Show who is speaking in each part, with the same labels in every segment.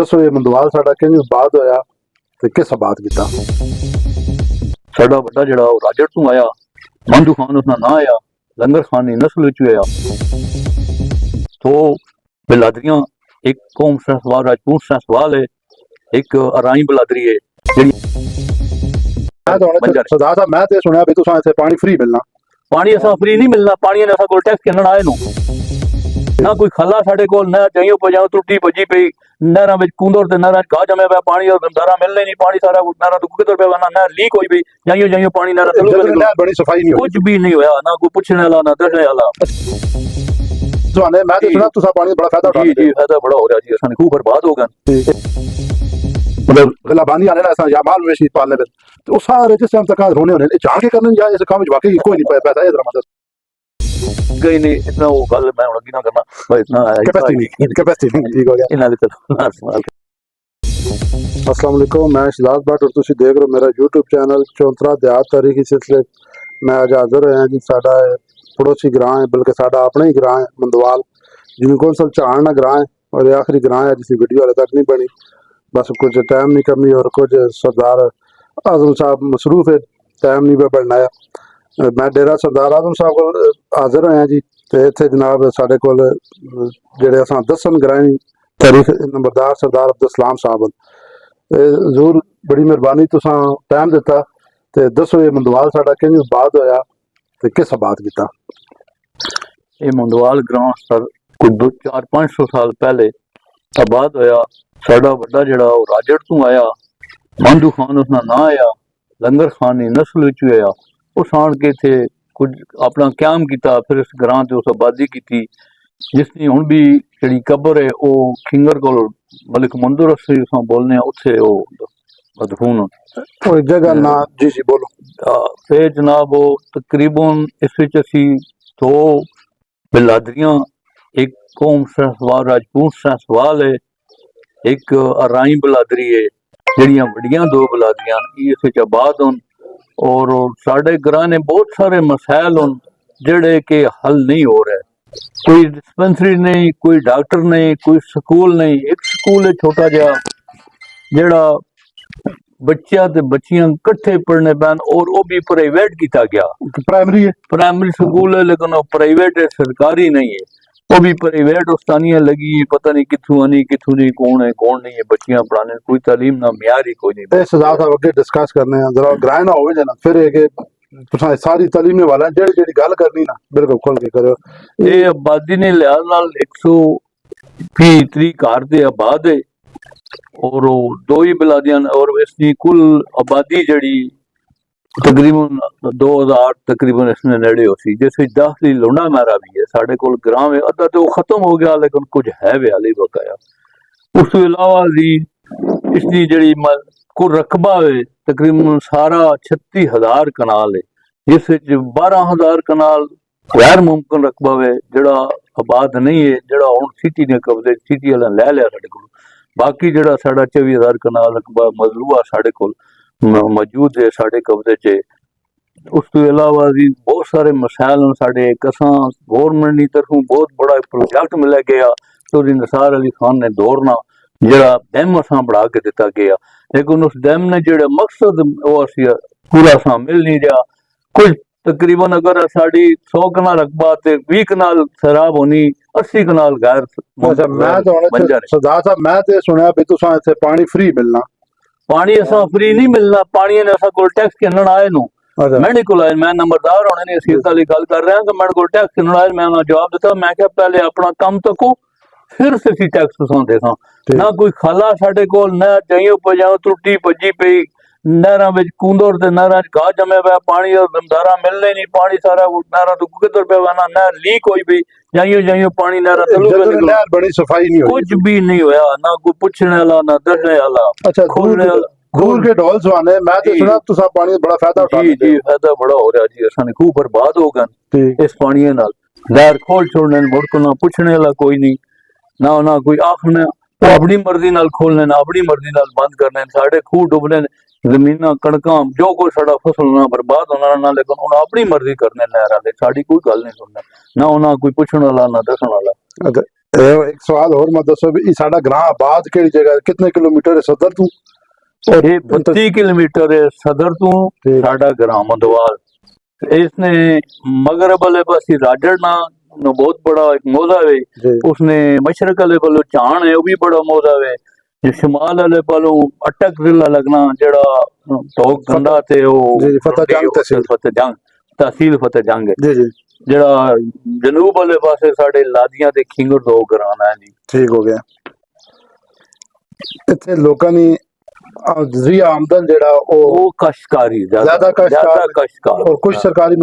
Speaker 1: दसो ये मंदवाल साडा किंज आबाद होया ते किस आबाद कीता।
Speaker 2: साडा बड़ा जड़ा राजड़ तू आया, मंदू खान उसका ना आया, लंगर खान की नस्ल विच आया। तो बिलादरियां एक कौम सा सवाल, राजपूत सा सवाल है, एक अराई बिलादरी है जेड़ी
Speaker 1: सरदार साहब मैं ते सुनया भी तुसां इत्थे पानी फ्री मिलना।
Speaker 2: पानी असा फ्री नहीं मिलना, पानी ने असा कोल टैक्स किन्नण आए नु ना कोई खला साडे कोल ना जाइयो पजाओ टुटी भजी पई नहरां विच कूंदर ते नहरां घाह जमे पिया पानी और दमदारा मिलने नहीं पानी सारा नहरां तो किधर पे ना नहर लीक होई पई जाइयो जाइयो पानी नहरां चलो
Speaker 1: नहर बड़ी सफाई नहीं
Speaker 2: कुछ भी नहीं होया ना कोई पुछने वाला ना दसने वाला।
Speaker 1: सुने मैं ते सुना तुसा पानी बड़ा फायदा उठा
Speaker 2: जी जी फायदा बड़ा हो रहा जी असां खूब बर्बाद हो गए
Speaker 1: मतलब गलाबानी आने ना या माल मवेशी पालने पे तो सारे जिस टाइम तक रोने होने जान के करने या इस काम में वाकई कोई नहीं पैसा इधर मदद
Speaker 2: गई नहीं इतना वो गल मैं हुण अगे ना करना भाई इतना
Speaker 1: कैपेसिटी ठीक हो गया
Speaker 2: इना दे सवाल।
Speaker 1: अस्सलाम वालेकुम मैं शहजाद भट्ट और तुसी देख रहे हो मेरा यूट्यूब चैनल चौंतरा देहात तारीखी सिलसिले मैं अज हाजिर होया जी। साडा पड़ोसी ग्रां है बल्कि साडा अपना ही ग्रां है मंदवाल जिन्हें कौंसल झाड़ना ग्रां है और ये आखिरी ग्रां है जिसकी वीडियो हाले तक नहीं बनी बस कुछ टाइम नहीं कमी और कुछ सरदार आजम साहब मसरूफ है टाइम नहीं बनना है। मैं डेरा सरदार आजम साहब को हाजिर होया जी। तो इत्थे जनाब साडे कोल जेहड़े असां दसन ग्राई तारीख नंबरदार सरदार अब्दुल सलाम साहब जरूर बड़ी मेहरबानी तुसां टाइम दिता ते दसो ये मंदवाल साडा किंज आबाद होया ते किस आबाद कीता।
Speaker 2: ये मंदवाल ग्रां सर कुछ 400-500 साल पहले आबाद होया। साडा बड़ा जड़ा राजड़ तू आया, मंदू खान उसका ना आया, लंगर खान की नस्ल विच आया। उस आन के थे कुछ अपना क्याम किया फिर इस ग्रां से उस आबादी की जिसकी हुण भी जी कबर है वो खिंगर को मलिक मंदूर अस बोलने उत्थे मदफून
Speaker 1: कोई जगह ना जी जी बोलो
Speaker 2: फिर जनाब वो तकरीबन इस विच असी दो बिलादरियां एक कौम सा सवाल राजपूत सा सवाल है, एक अराई बिलादरी है जड़ियां बड़ियां दो बिलादरियां इस विच आबाद होन और साडे ग्रां ने बहुत सारे मसाइल होन जेड़े के हल नहीं हो रहे। कोई डिस्पेंसरी नहीं, कोई डॉक्टर नहीं, कोई स्कूल नहीं। एक स्कूल है छोटा जहा जेड़ा बच्चा ते बच्चियां कट्ठे पढ़ने पैन और वो भी प्राइवेट किया गया। प्राइमरी स्कूल है लेकिन वो प्राइवेट है, सरकारी नहीं है। वो भी प्राइवेट उस्तानियां लगी पता नहीं किथू आनी किथू नहीं, कौन है कौन नहीं है, बच्चियां पढ़ाने कोई तालीम ना म्यार ही कोई नहीं।
Speaker 1: सरदार साहब अगे डिस्कस करने जरा ग्रां ना होवे जना फिर एक तुसा सारी तालीम वाला जेड़ी जेड़ी गल करनी ना बिल्कुल खोल के करो।
Speaker 2: ये आबादी ने लिहाज नाल 130 घर दे आबाद है और दो ही बिलादियां और इसकी कुल आबादी जड़ी तकरीबन 2000 तकरीबन इसने नेड़े हो सी जैसे दाखिली लुणा मारा भी है साढ़े कोल ग्रां में अद्धा तो खत्म हो गया लेकिन कुछ है भी हाली बकाया। उस तो अलावा भी इसकी जड़ी कुल रकबा है तकरीबन सारा 36,000 कनाल है जिस 12,000 कनाल गैर मुमकिन रकबा है जड़ा आबाद नहीं है जड़ा हुण सिटी ने कब्जे सिटी वाला ले लिया साढ़े कोल। बाकी जड़ा साढ़ा 24,000 कनाल रकबा मजरूआ साढ़े कोल मौजूद है साढ़े कब्जे च। उस तो अलावा भी बहुत सारे मसाइल साढ़े असां गौरमेंट की तरफों बहुत बड़ा प्रोजेक्ट मिला गया तो निसार अली खान ने दौड़ना जड़ा डैम असां बढ़ा के दिता गया लेकिन उस डैम ने जेड़ा मकसद वो असी पूरा असां मिल नहीं रहा। कुछ तकरीबन अगर साड़ी 100 कनाल रकबा ते 20 कनाल सैराब होनी 80 कनाल गैर।
Speaker 1: सरदार साहब मैं ते सुनया भी तुसां इत्थे पानी फ्री मिलना।
Speaker 2: पानी असा फ्री नहीं मिलना, पानी ने असा कोल टैक्स किन्नण आए नु मैंने को आए मैं नंबरदार होने ने सीधा वाली गल कर रहा कि मैंने को टैक्स किन्नण आए। मैं उन्हें जवाब दिता मैं क्या पहले अपना काम तको फिर सी टैक्स तुसां देसां ना कोई खाला साडे कोल ना जाइयो पजाओ टुटी भजी पई नहरां विच कूंदर ते नहरां घाह जमे पिया पानी और दमदारा मिलने नहीं पानी सारा नहरां तो किधर पे ना नहर लीक होई पई जाइयो जाइयो पानी नहरां चलो
Speaker 1: नहर बड़ी सफाई नहीं हुई
Speaker 2: कुछ भी नहीं होया ना कोई पूछने वाला ना दसने वाला।
Speaker 1: अच्छा दूर के ढोल सुहाने मैं तो सुना तुसा पानी बड़ा फायदा उठा
Speaker 2: जी जी फायदा बड़ा हो रहा जी असां खूब बर्बाद हो गए इस पानी नाल नहर खोल छोड़ने मुड़ को ना पूछने वाला कोई नहीं ना ना कोई आखने वो अपनी मर्जी नाल खोलने ना अपनी मर्जी नाल बंद करने साढ़े खूह डुबने जमीना कणकां जो कोई साड़ा फसल ना बर्बाद होना ना लेकिन उन्हें अपनी मर्जी करने नहर वाले साड़ी कोई गल नहीं सुनने ना उन्हें कोई पूछने वाला ना दसने वाला।
Speaker 1: एक सवाल और मैं दसो भी साडा ग्रां आबाद केड़ी जगह कितने किलोमीटर है सदर तू
Speaker 2: ये 32 किलोमीटर है सदर तू साडा ग्राम मंदवाल। इसने मगरब वाले पासे राजड़ना नो बहुत बड़ा एक मौजा है, उसने मशरक वाले पालो चाण है वो भी बड़ा मौजा है, जो शिमाल वाले पालो अटक जिला लगना जड़ा टोक गंदा थे वो फतेह जंग तहसील फतेह जंग है जड़ा जनूब वाले पासे साडे लादियां ते खिंगर दो घराना है जी।
Speaker 1: ठीक हो गया। इत्थे लोकां नी जी आमदन जड़ा वो
Speaker 2: काश्तकारी
Speaker 1: ज्यादा
Speaker 2: काश्तकार
Speaker 1: और कुछ सरकारी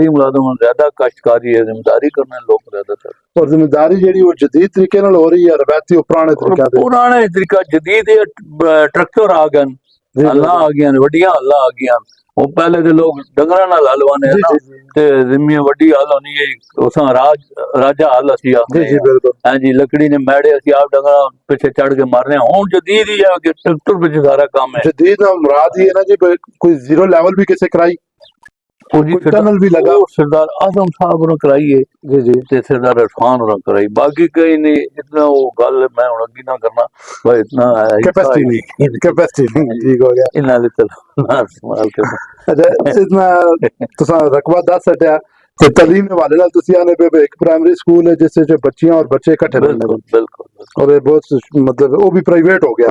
Speaker 1: मुलाजम
Speaker 2: ज्यादा काश्तकारी है, जिम्मेदारी करने लोग ज्यादातर।
Speaker 1: और जिम्मेदारी जेडी वो जदीद तरीके नाल हो रही है रवायती पुराने
Speaker 2: तरीका जदीद ट्रैक्टर आ गए, हल्ला आ गया, वड्डियां हल्ला आ गया। वो पहले तो लोग डंगरा नाल हल वाने ना ते जिम्मी वड्डी हल होनी है उसा राजा हल असी आखने हां जी, लकड़ी ने मैड़े असी आप डंगरा पीछे चढ़ के मारने। हुन जदीद ही है कि ट्रैक्टर पे सारा काम है।
Speaker 1: जदीद मुराद ही है ना जी कोई जीरो लेवल भी किसे कराई टनल भी लगा
Speaker 2: सरदार आजम साहब ने कराई है जी जी ते सरदार इरफान ने कराई, बाकी कहीं नहीं इतना वो गल मैं हुन अगे ना करना भाई इतना
Speaker 1: कैपेसिटी नहीं ठीक हो गया
Speaker 2: इना दे चलो ना सवाल कर।
Speaker 1: अच्छा इतना तुसा रकबा 10 हटिया ते तालीम के हवाले नाल तुसी आने पे एक प्राइमरी स्कूल है जिससे जो बच्चियां और बच्चे इकट्ठे रहने
Speaker 2: बिल्कुल
Speaker 1: और ये बहुत मतलब वो भी प्राइवेट हो गया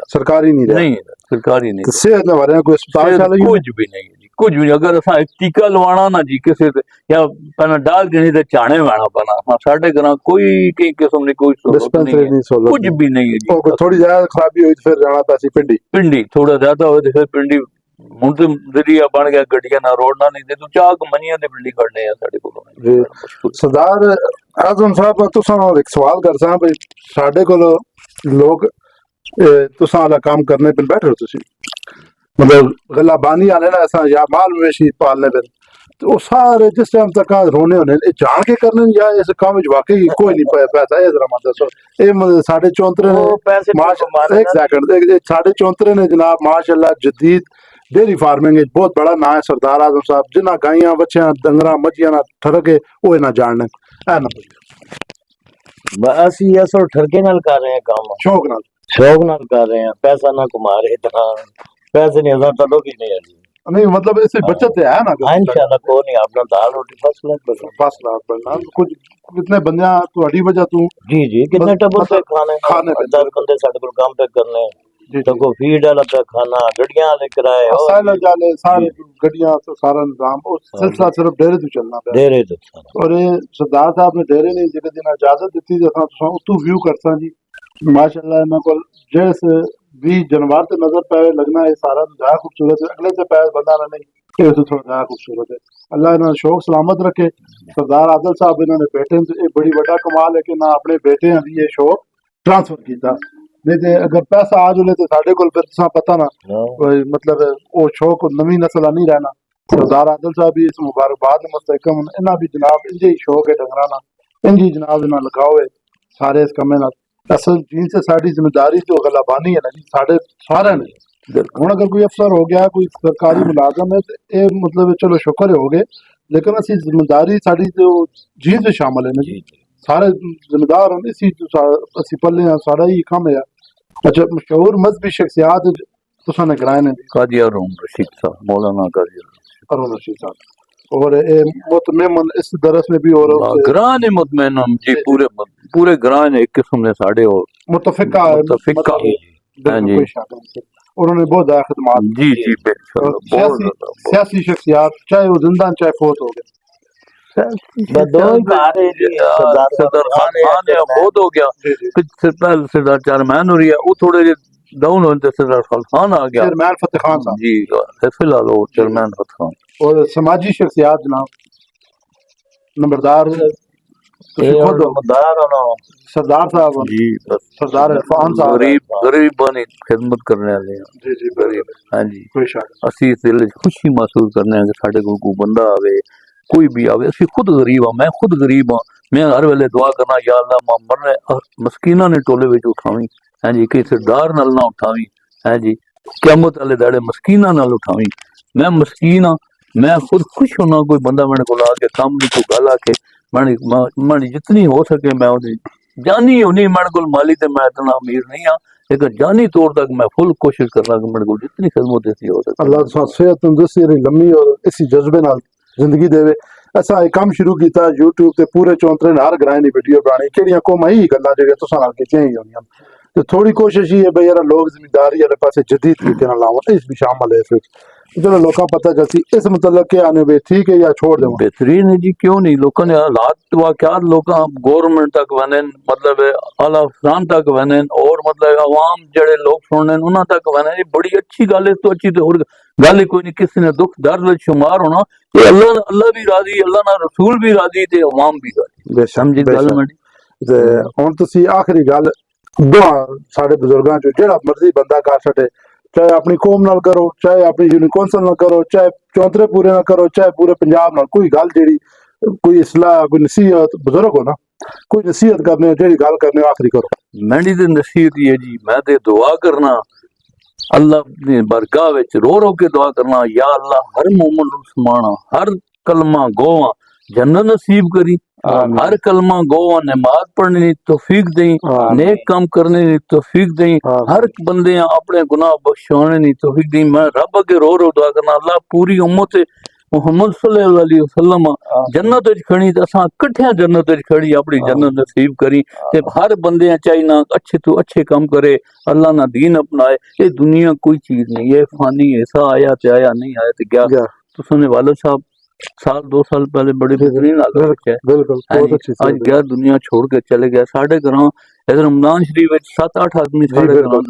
Speaker 1: सरकारी नहीं रहा।
Speaker 2: नहीं सरकारी नहीं।
Speaker 1: सेहत के बारे में कोई अस्पताल
Speaker 2: कुछ भी नहीं जी, कुछ भी। अगर असा टीका लवाना ना जी किसी या पहना डाल देनी ते चाणे वाना पना साडे घर कोई कई किस्म की कोई सहूलत नहीं, कुछ भी नहीं है जी।
Speaker 1: थोड़ी ज्यादा खराबी हुई तो फिर जाना पैसी पिंडी
Speaker 2: थोड़ा ज्यादा हो तो फिर पिंडी ਹੁਣ ਤੇ ਜਰੀਆ ਬਣ ਗਿਆ ਗੱਡੀਆਂ ਨਾਲ ਰੋਡ ਨਾਲ ਨਹੀਂ ਤੇ ਤੂੰ ਚਾਕ ਮੰਨੀਆਂ ਦੇ ਬਿਲਡੀ ਕੱਢਨੇ ਆ ਸਾਡੇ ਕੋਲੋਂ।
Speaker 1: ਸਰਦਾਰ ਆਜ਼ਮ ਸਾਹਿਬ ਤੁਸਾਂ ਨਾਲ ਇੱਕ ਸਵਾਲ ਕਰਸਾਂ ਵੀ ਸਾਡੇ ਕੋਲ ਲੋਕ ਤੁਸਾਂ ਵਾਲਾ ਕੰਮ ਕਰਨੇ पे बैठे हो तुसी मतलब गलाबानी आने ना ऐसा या माल मवेशी पालने पे तो वो सारे जिस टाइम तक रोने होने जान के करने या इस काम में वाकई कोई नहीं पैसा है जरा मत दसो ये साढ़े 34 ने एक सेकंड साढ़े 34 ने जनाब माशाल्लाह जदीद डेयरी फार्मिंग बहुत बड़ा ना है सरदार आजम साहब जिन्ना गाइयां बच्चियां डंगरा मच्छियां ना ठरके वो ना जानने है ना
Speaker 3: बस ये सो ठरके नाल कर रहे हैं काम
Speaker 1: शौक
Speaker 3: नाल कर रहे हैं, पैसा ना कमा रहे इतना पैसे नहीं हजार तलो भी नहीं
Speaker 1: मतलब इससे बचत है ना
Speaker 3: इंशाल्लाह को नहीं अपना दाल रोटी फर्स्ट क्लास
Speaker 1: बनना कुछ कितने बंदे तुम्हारी वजह तू
Speaker 3: जी कितने टब्बर पे खाने 10 बंदे साडे कोल काम पे करने तो को फीड वाला पे खाना गड्डियां ले किराए
Speaker 1: और जाले सारे गड्डियां तो सारा निजाम उस सिलसिला सिर्फ डेरे तो चलना पे
Speaker 3: डेरे तो
Speaker 1: और ये सरदार साहब ने डेरे ने जेके दिन इजाजत दी जसा तुसा उतु व्यू करसा जी माशाल्लाह इना को जेस 20 जनवरी ते नजर पे लगना है सारा ज्यादा खूबसूरत है, अगले से पैर बंदा नहीं ये तो थोड़ा ज्यादा खूबसूरत है। अल्लाह इन्हें शौक सलामत रखे। सरदार आदिल साहब इन्होंने बेटे ये बड़ी बड़ा कमाल है कि ना अपने बेटे ये शौक ट्रांसफर किया नहीं तो अगर पैसा आ जुले तो साढ़े को फिर तुसा पता ना मतलब वो शौक नवी नस्ल नहीं रहना। सरदार आदिल साहब भी इस मुबारकबाद मुस्तकम इन्हें भी जनाब इंजे ही शौक है डंगरा ना इंजी जनाब इन्हें लगाओ है सारे इस कमे ना असल चीज से साड़ी जिम्मेदारी जो गलाबानी है ना जी साढ़े सारे ने हूँ अगर कोई अफसर हो गया कोई सरकारी मुलाजम है तो ये मतलब चलो शुक्र हो गए लेकिन असि जिम्मेदारी साड़ी जो जी से शामिल है ना जी सारे जिम्मेदार हैं इसी असि पल्ले सारा ही काम है। अच्छा मशहूर मजहबी शख्सियात तुसा ने कराए ने
Speaker 2: काजी अरुण रशीद साहब मौलाना काजी
Speaker 1: अरुण रशीद साहब और ए मुतमैन इस दरस में भी और
Speaker 2: ग्रां ने मुतमैन जी पूरे ग्रां ने एक किस्म ने साडे और
Speaker 1: मुतफिका
Speaker 2: हां जी
Speaker 1: उन्होंने बहुत ज्यादा खिदमत
Speaker 2: जी
Speaker 1: सियासी शख्सियत चाहे वो जिंदा चाहे फोत हो गए
Speaker 2: सरदार खान बहुत हो गया फिर सरदार चेयरमैन हो रही है वो थोड़े डाउन हो सरदार खान आ गया
Speaker 1: चेयरमैन फतेह खान साहब
Speaker 2: जी फिलहाल वो चेयरमैन फतेह खान
Speaker 1: और समाजी शख्सियत जनाब नंबरदार सरदार साहब
Speaker 2: जी
Speaker 1: सरदार इरफान साहब
Speaker 2: गरीब बनी खिदमत करने वाले
Speaker 1: जी जी गरीब
Speaker 2: हाँ जी असी दिल खुशी महसूस करने कि साडे कोल बंदा आवे कोई भी आवे असी खुद गरीब हाँ मैं खुद गरीब हाँ मैं हर वेले दुआ करना या अल्लाह मां मरने मस्कीना ने टोले विच उठावी है जी कि सरदार नाल ना उठावी है जी क़यामत वाले दाड़े मस्कीना नाल उठावी मैं मस्कीन हाँ मैं खुद खुश होना कोई बंदा मेरे को आके काम की कोई गल आके مانی جتنی ہو سکے میں جانی ہونی میرے کو مالی تے میں اتنا امیر نہیں ہاں لیکن جانی طور تک میں فل کوشش کرنا کہ میرے کو جتنی خدمت ایسی ہو سکے
Speaker 1: اللہ تساں صحت تندرستی لمبی اور اسی جذبے نال زندگی دے ایسا ایک کام شروع کیتا یوٹیوب تے پورے چونترے ہر گرائیں دی ویڈیو بنانی کیڑیاں کوم ہی گلاں جڑیاں تساں نال کیتیاں ہی ہونیاں تے تھوڑی کوشش ہی ہے بھئی یار لوگ ذمہ والے پاسے جدید طریقے نال لاون اس بھی شامل ہے اس وچ چلو لوکاں پتہ چلتی اس متعلق کیا آنے بے ٹھیک ہے یا چھوڑ دیں
Speaker 2: بہترین ہے جی کیوں نہیں لوگوں نے حالات واقعات لوگاں گورنمنٹ تک ونن مطلب اعلی افسران تک ونن اور مطلب عوام جڑے لوگ سننے انہاں تک ونن بڑی اچھی گل ہے تو اچھی تو اور گل کوئی نہیں کسی نے دکھ درد شمار ہونا کہ اللہ بھی راضی اللہ نہ رسول بھی راضی تے عوام بھی راضی
Speaker 1: بے شک
Speaker 2: سمجھی گل منی
Speaker 1: تے ہن تسی آخری گل دعا ساڈے بزرگاں چ جڑا مرضی بندہ کر سٹے چاہے اپنی قوم نال کرو چاہے اپنی یونین کونسل نال کرو چاہے چونترے پورے نال کرو چاہے پورے پنجاب نال کوئی گل جیڑی کوئی اصلاح کوئی نصیحت بزرگ ہو نا کوئی نصیحت کرنے جیڑی گل کرنے آخری کرو
Speaker 2: میری تے نصیحت یہ جی میں تے دعا کرنا اللہ اپنی برگاہ وچ رو رو کے دعا کرنا یا اللہ ہر مومن نوں سمانا ہر کلمہ گواں جنت نصیب کری ہر کلمہ گواں نماز پڑھنے دی توفیق دیں نیک کام کرنے دی توفیق دیں ہر بندے اپنے گناہ بخشوانے دی توفیق دیں میں رب اگے رو رو دعا کرنا اللہ پوری امت محمد صلی اللہ علیہ وسلم جنت وچ کھڑی تے اساں کٹھیاں جنت وچ کھڑی اپنی جنت نصیب کری تے ہر بندے چاہیے اچھے تو اچھے کام کرے اللہ نہ دین اپنائے یہ دنیا کوئی چیز نہیں یہ فانی ایسا آیا تے آیا نہیں آیا تے گیا تو سنے والد صاحب سال 2 سال پہلے بڑی بہترین حالت ہے آج گیا دنیا چھوڑ کے چلے گیا ساڈے گھراں ادھر رمضان شریف وچ 7-8 آدمی ساڈے گھراں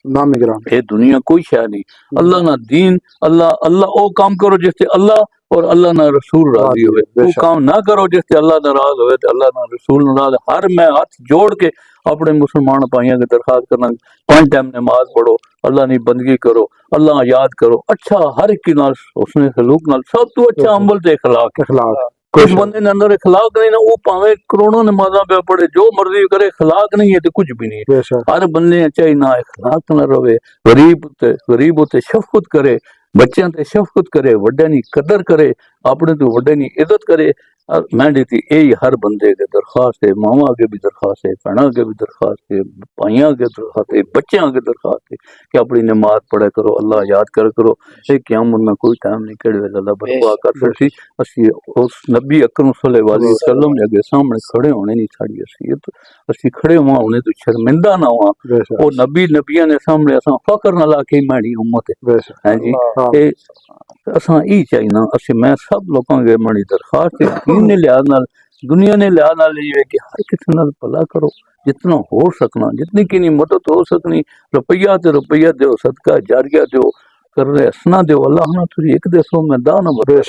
Speaker 1: نام گرام
Speaker 2: یہ دنیا کوئی شے نہیں اللہ نہ دین اللہ او کام کرو جس سے اللہ اور اللہ نہ رسول راضی ہوئے وہ کام نہ کرو جس سے اللہ ناراض ہوئے تو اللہ نہ رسول ناراض ہر میں ہاتھ جوڑ کے اپنے مسلمان بھائیاں کی درخواست کرنا 5 ٹائم نماز پڑھو اللہ نے بندگی کرو اللہ یاد کرو اچھا ہر ایک نال حسن سلوک نال سب تو اچھا عمل تے اخلاق کچھ بندے نے اندر اخلاق نہیں نا وہ پاویں کروڑوں نمازاں پہ پڑھے جو مرضی کرے اخلاق نہیں ہے تو کچھ بھی نہیں ہے ہر بندے چاہیے نہ اخلاق نہ رہے غریب تے شفقت کرے بچیاں تے شفقت کرے وڈے نی قدر کرے اپنے تو وڈے نی عزت کرے میں دیتی یہی ہر بندے کے درخواست ہے ماما کے بھی درخواست ہے بہنوں کے بھی درخواست ہے بھائیاں کے درخواست ہے بچیاں کے درخواست ہے کہ اپنی نماز پڑھے کرو اللہ یاد کرو یہ قیامت میں کوئی ٹائم نہیں کہڑے ویلے اللہ برپا کر سکتی اسی اس نبی اکرم صلی اللہ علیہ وسلم کے سامنے کھڑے ہونے نہیں ساڑی حیثیت اسی کھڑے ہوا ہونے تو شرمندہ نہ ہوا وہ نبیاں نے سامنے اساں فخر نہ لا کے ماڑی امت ہے جی اساں ای چاہیے نا اسی میں سب لوگوں کے مڑی درخواست دین نے لحاظ نال دنیا نے لحاظ نال یہ ہے کہ ہر کسی نال بھلا کرو جتنا ہو سکنا جتنی کی مدد ہو سکنی روپیہ تے روپیہ دیو صدقہ جاریہ دیو کر رہے ہسنا دیو اللہ نہ تجھے ایک دیسو میں دا نہ بتا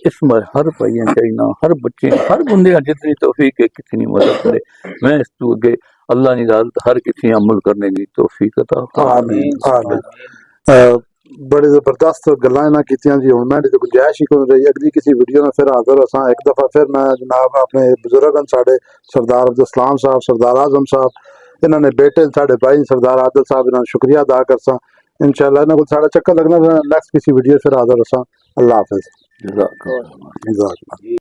Speaker 2: اس میں ہر پائیاں چاہیے ہر بچے ہر بندے جتنی توفیق ہے کتنی مدد کرے میں اس تو اگے اللہ نے ہر کسی عمل کرنے کی توفیق عطا
Speaker 1: آمین بڑے زبردست گلاں نہ کیتیاں جی ہن میں تو گنجائش ہی کوئی رہی اگلی کسی ویڈیو میں پھر حاضر اساں ایک دفعہ پھر میں جناب اپنے بزرگاں ساڈے سردار عبدالسلام صاحب سردار اعظم صاحب انہاں نے بیٹے ساڈے بھائی سردار عادل صاحب انہاں شکریہ ادا کرساں انشاءاللہ انہاں کو ساڈا چکر لگنا نیکسٹ کسی ویڈیو پھر حاضر اساں اللہ حافظ جزاک اللہ